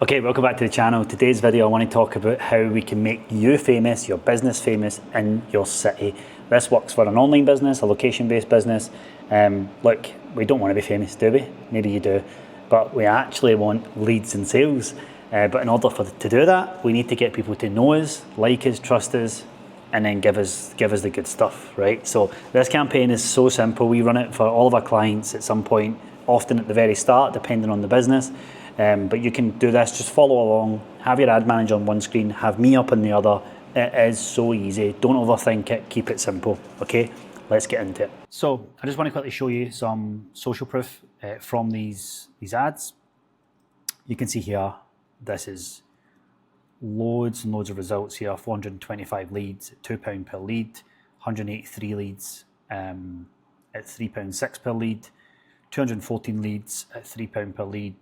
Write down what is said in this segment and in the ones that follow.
Okay, welcome back to the channel. Today's video I want to talk about how we can make you famous, your business famous in your city. This works for an online business, a location-based business. Look, we don't want to be famous, do we? Maybe you do, but we actually want leads and sales. But in order to do that, we need to get people to know us, like us, trust us, and then give us the good stuff, right? So this campaign is so simple. We run it for all of our clients at some point, often at the very start, depending on the business. But you can do this, just follow along, have your ad manager on one screen, have me up on the other. It is so easy. Don't overthink it, keep it simple, okay? Let's get into it. So I just want to quickly show you some social proof from these ads. You can see here, this is loads and loads of results here. 425 leads at £2 per lead, 183 leads at £3.6 per lead, 214 leads at £3 per lead.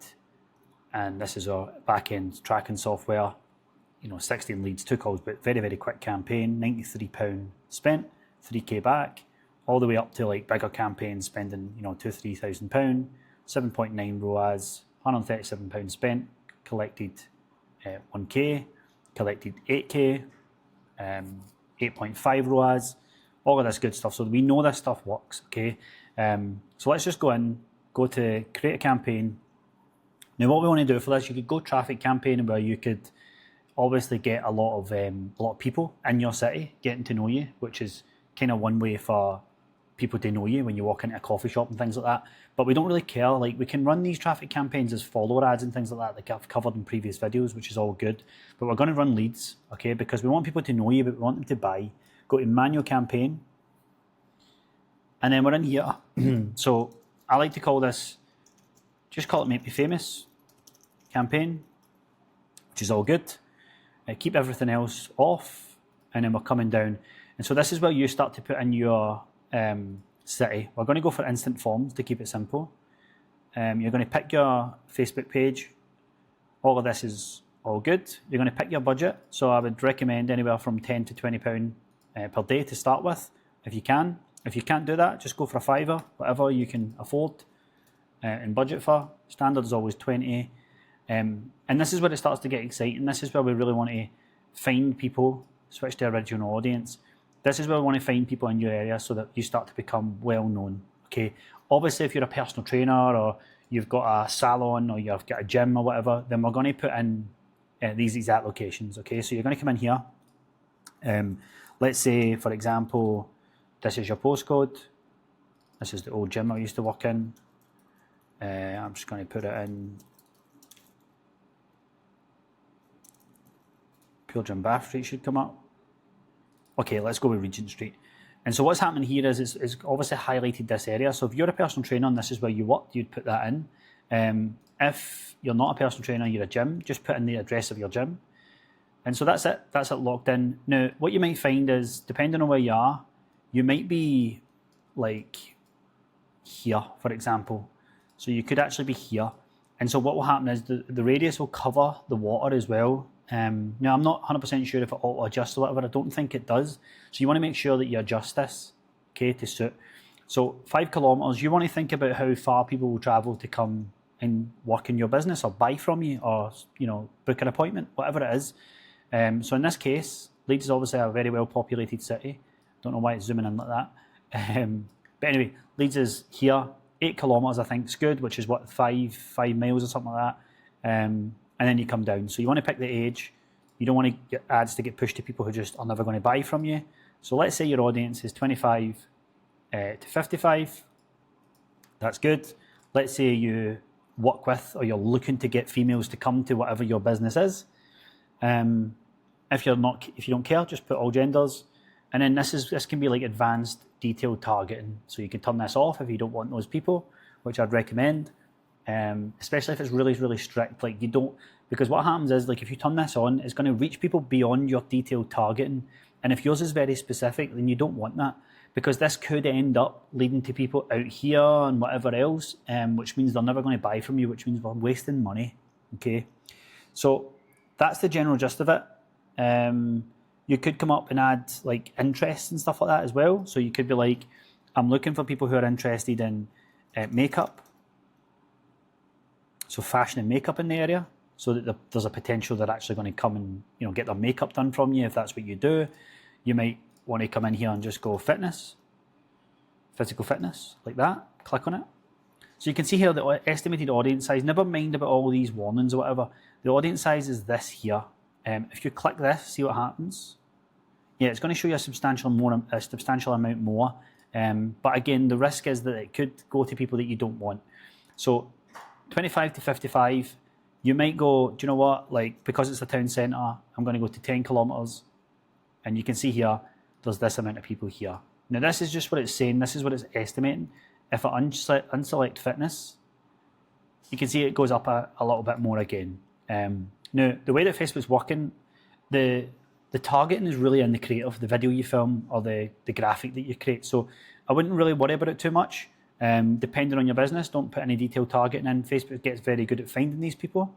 And this is our back-end tracking software. 16 leads, 2 calls, but very, very quick campaign. £93 spent, 3k back, all the way up to like bigger campaigns spending, £2,000-3,000, 7.9 ROAS, £137 spent, collected 1k, collected 8k, 8.5 ROAS, all of this good stuff. So we know this stuff works, okay? So let's just go to create a campaign. Now, what we want to do for this, you could go traffic campaign where you could obviously get a lot of people in your city getting to know you, which is kind of one way for people to know you when you walk into a coffee shop and things like that. But we don't really care. Like, we can run these traffic campaigns as follower ads and things like that, like I've covered in previous videos, which is all good. But we're going to run leads, okay? Because we want people to know you, but we want them to buy. Go to manual campaign, and then we're in here. So I like to call this, just call it Make Me Famous campaign, which is all good. Keep everything else off, and then we're coming down. And so this is where you start to put in your city. We're going to go for instant forms to keep it simple. You're going to pick your Facebook page. All of this is all good. You're going to pick your budget. So I would recommend anywhere from £10 to £20 per day to start with, if you can. If you can't do that, just go for a fiver, whatever you can afford and budget for. Standard is always 20. And this is where it starts to get exciting. This is where we really want to find people, switch to original audience. This is where we want to find people in your area so that you start to become well known. Okay. Obviously, if you're a personal trainer or you've got a salon or you've got a gym or whatever, then we're going to put in these exact locations. Okay. So you're going to come in here. Let's say, for example, this is your postcode. This is the old gym I used to work in. I'm just going to put it in Pure Gym Bath Street should come up. Okay, let's go with Regent Street. And so what's happening here is it's obviously highlighted this area. So if you're a personal trainer and this is where you work, you'd put that in. If you're not a personal trainer, you're a gym, just put in the address of your gym. And so that's it. That's it locked in. Now, what you might find is, depending on where you are, you might be like here, for example. So you could actually be here. And so what will happen is the radius will cover the water as well. Now, I'm not 100% sure if it auto adjusts or whatever. I don't think it does. So you want to make sure that you adjust this, okay, to suit. So 5 kilometers, you want to think about how far people will travel to come and work in your business or buy from you or, book an appointment, whatever it is. So in this case, Leeds is obviously a very well populated city. Don't know why it's zooming in like that. But anyway, Leeds is here. 8 kilometers, I think, is good, which is what, 5 miles or something like that. And then you come down. So you want to pick the age. You don't want to get ads to get pushed to people who just are never going to buy from you. So let's say your audience is 25 to 55. That's good. Let's say you work with or you're looking to get females to come to whatever your business is. If you don't care, just put all genders. And then this can be like advanced detailed targeting. So you can turn this off if you don't want those people, which I'd recommend. Especially if it's really, really strict. Like because what happens is, like, if you turn this on, it's going to reach people beyond your detailed targeting. And if yours is very specific, then you don't want that, because this could end up leading to people out here and whatever else, which means they're never going to buy from you, which means we're wasting money. Okay. So that's the general gist of it. You could come up and add like interests and stuff like that as well. So you could be like, I'm looking for people who are interested in makeup. So fashion and makeup in the area. so that there's a potential they're actually going to come and get their makeup done from you if that's what you do. You might want to come in here and just go fitness, physical fitness, like that. Click on it. So you can see here the estimated audience size. Never mind about all these warnings or whatever. The audience size is this here. If you click this, see what happens. Yeah, it's going to show you a substantial amount more. But again, the risk is that it could go to people that you don't want. So 25 to 55, you might go, do you know what? Like, because it's a town centre, I'm going to go to 10 kilometres. And you can see here, there's this amount of people here. Now, this is just what it's saying. This is what it's estimating. If I unselect fitness, you can see it goes up a little bit more again. Now, the way that Facebook's working, the targeting is really in the creative, the video you film or the graphic that you create. So I wouldn't really worry about it too much. Depending on your business, don't put any detailed targeting in. Facebook gets very good at finding these people.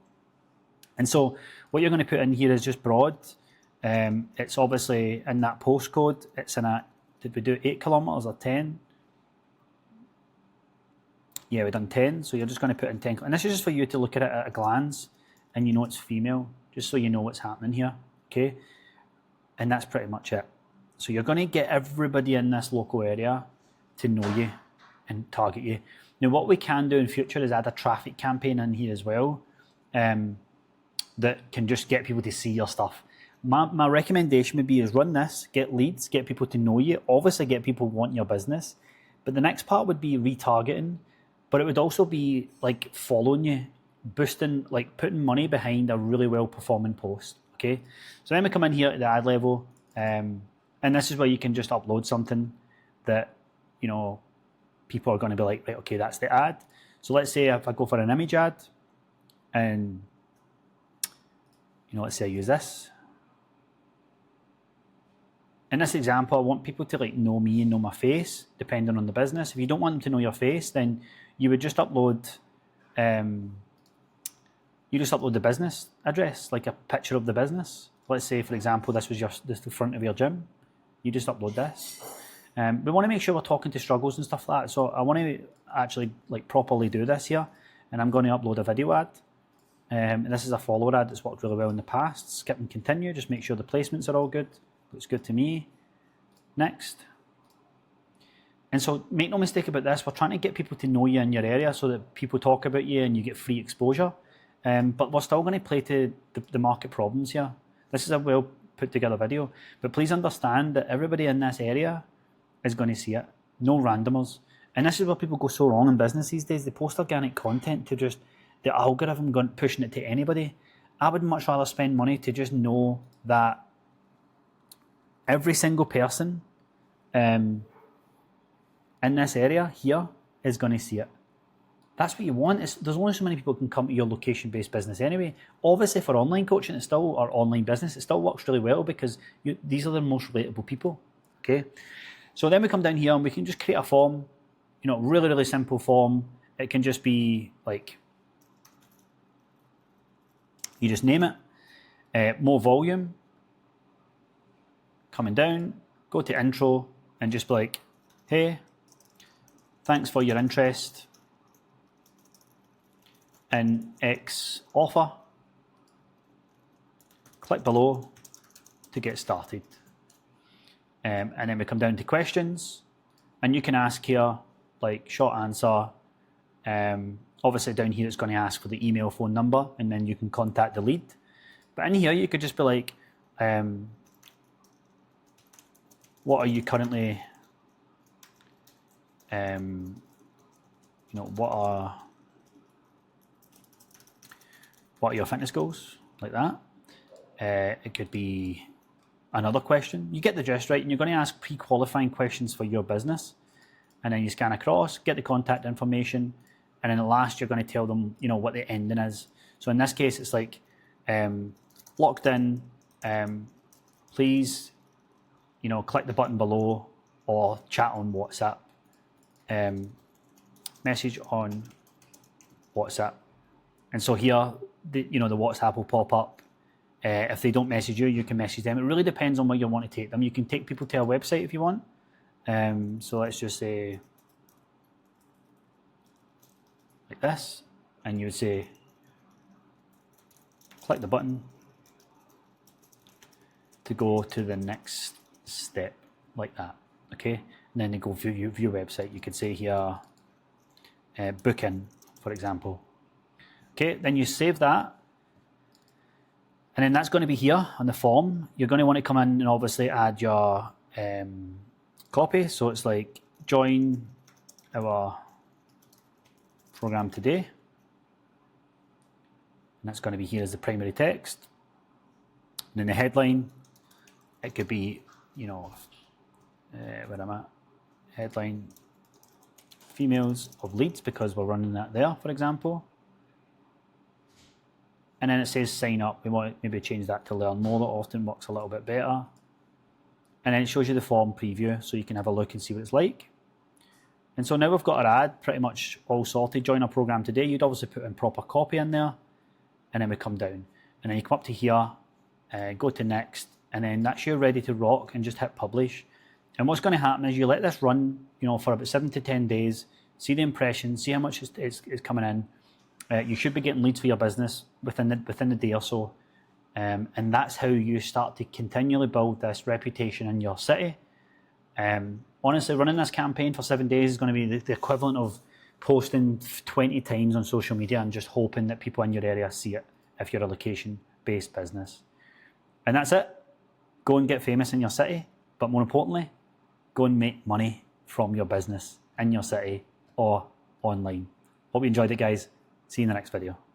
And so what you're going to put in here is just broad. It's obviously in that postcode. It's in a, did we do 8 kilometres or 10? Yeah, we've done 10. So you're just going to put in 10. And this is just for you to look at it at a glance and you know it's female, just so you know what's happening here. Okay. And that's pretty much it. So you're going to get everybody in this local area to know you and target you. Now, what we can do in future is add a traffic campaign in here as well, that can just get people to see your stuff. My recommendation would be is run this, get leads, get people to know you, obviously get people want your business. But the next part would be retargeting, but it would also be like following you, boosting, like putting money behind a really well performing post. Okay, so then we come in here at the ad level, and this is where you can just upload something that, people are going to be like, right, okay, that's the ad. So let's say if I go for an image ad, and, let's say I use this. In this example, I want people to like know me and know my face, depending on the business. If you don't want them to know your face, then you would just upload, the business address, like a picture of the business. Let's say, for example, this was the front of your gym. You just upload this. We want to make sure we're talking to struggles and stuff like that. So I want to actually like properly do this here, and I'm going to upload a video ad. And this is a follower ad that's worked really well in the past. Skip and continue. Just make sure the placements are all good. Looks good to me. Next. And so make no mistake about this. We're trying to get people to know you in your area so that people talk about you and you get free exposure. But we're still going to play to the market problems here. This is a well put together video. But please understand that everybody in this area is going to see it. No randomers. And this is where people go so wrong in business these days. They post organic content to just the algorithm pushing it to anybody. I would much rather spend money to just know that every single person in this area here is going to see it. That's what you want. There's only so many people who can come to your location-based business anyway. Obviously, for online coaching, or online business, it still works really well because these are the most relatable people. Okay. So then we come down here and we can just create a form, really, really simple form. It can just be like, you just name it, more volume, coming down, go to intro and just be like, hey, thanks for your interest in X offer. Click below to get started. And then we come down to questions, and you can ask here, like short answer. Obviously down here it's going to ask for the email, phone number, and then you can contact the lead. But in here you could just be like, what are you currently, what are your fitness goals, like that. It could be another question. You get the gist, right? And you're going to ask pre-qualifying questions for your business, and then you scan across, get the contact information, and then at last you're going to tell them, what the ending is. So in this case, it's like, locked in, please, click the button below or chat on WhatsApp, message on WhatsApp. And so here, the WhatsApp will pop up. If they don't message you, you can message them. It really depends on where you want to take them. You can take people to a website if you want. So let's just say like this, and you would say, click the button to go to the next step, like that. Okay, and then they go view your website. You could say here, book in, for example. Okay, then you save that, and then that's going to be here on the form. You're going to want to come in and obviously add your copy. So it's like join our program today, and that's going to be here as the primary text. And then the headline, it could be, you know, where I'm at, headline females of Leeds, because we're running that there, for example. And then it says sign up. We want to maybe change that to learn more. That often works a little bit better. And then it shows you the form preview, so you can have a look and see what it's like. And so now we've got our ad pretty much all sorted. Join our program today. You'd obviously put in proper copy in there, and then we come down. And then you come up to here, go to next, and then that's you ready to rock, and just hit publish. And what's going to happen is you let this run, you know, for about 7 to 10 days, see the impressions, see how much is coming in. You should be getting leads for your business within the day or so. And that's how you start to continually build this reputation in your city. Honestly, running this campaign for 7 days is going to be the equivalent of posting 20 times on social media and just hoping that people in your area see it if you're a location-based business. And that's it. Go and get famous in your city, but more importantly, go and make money from your business in your city or online. Hope you enjoyed it, guys. See you in the next video.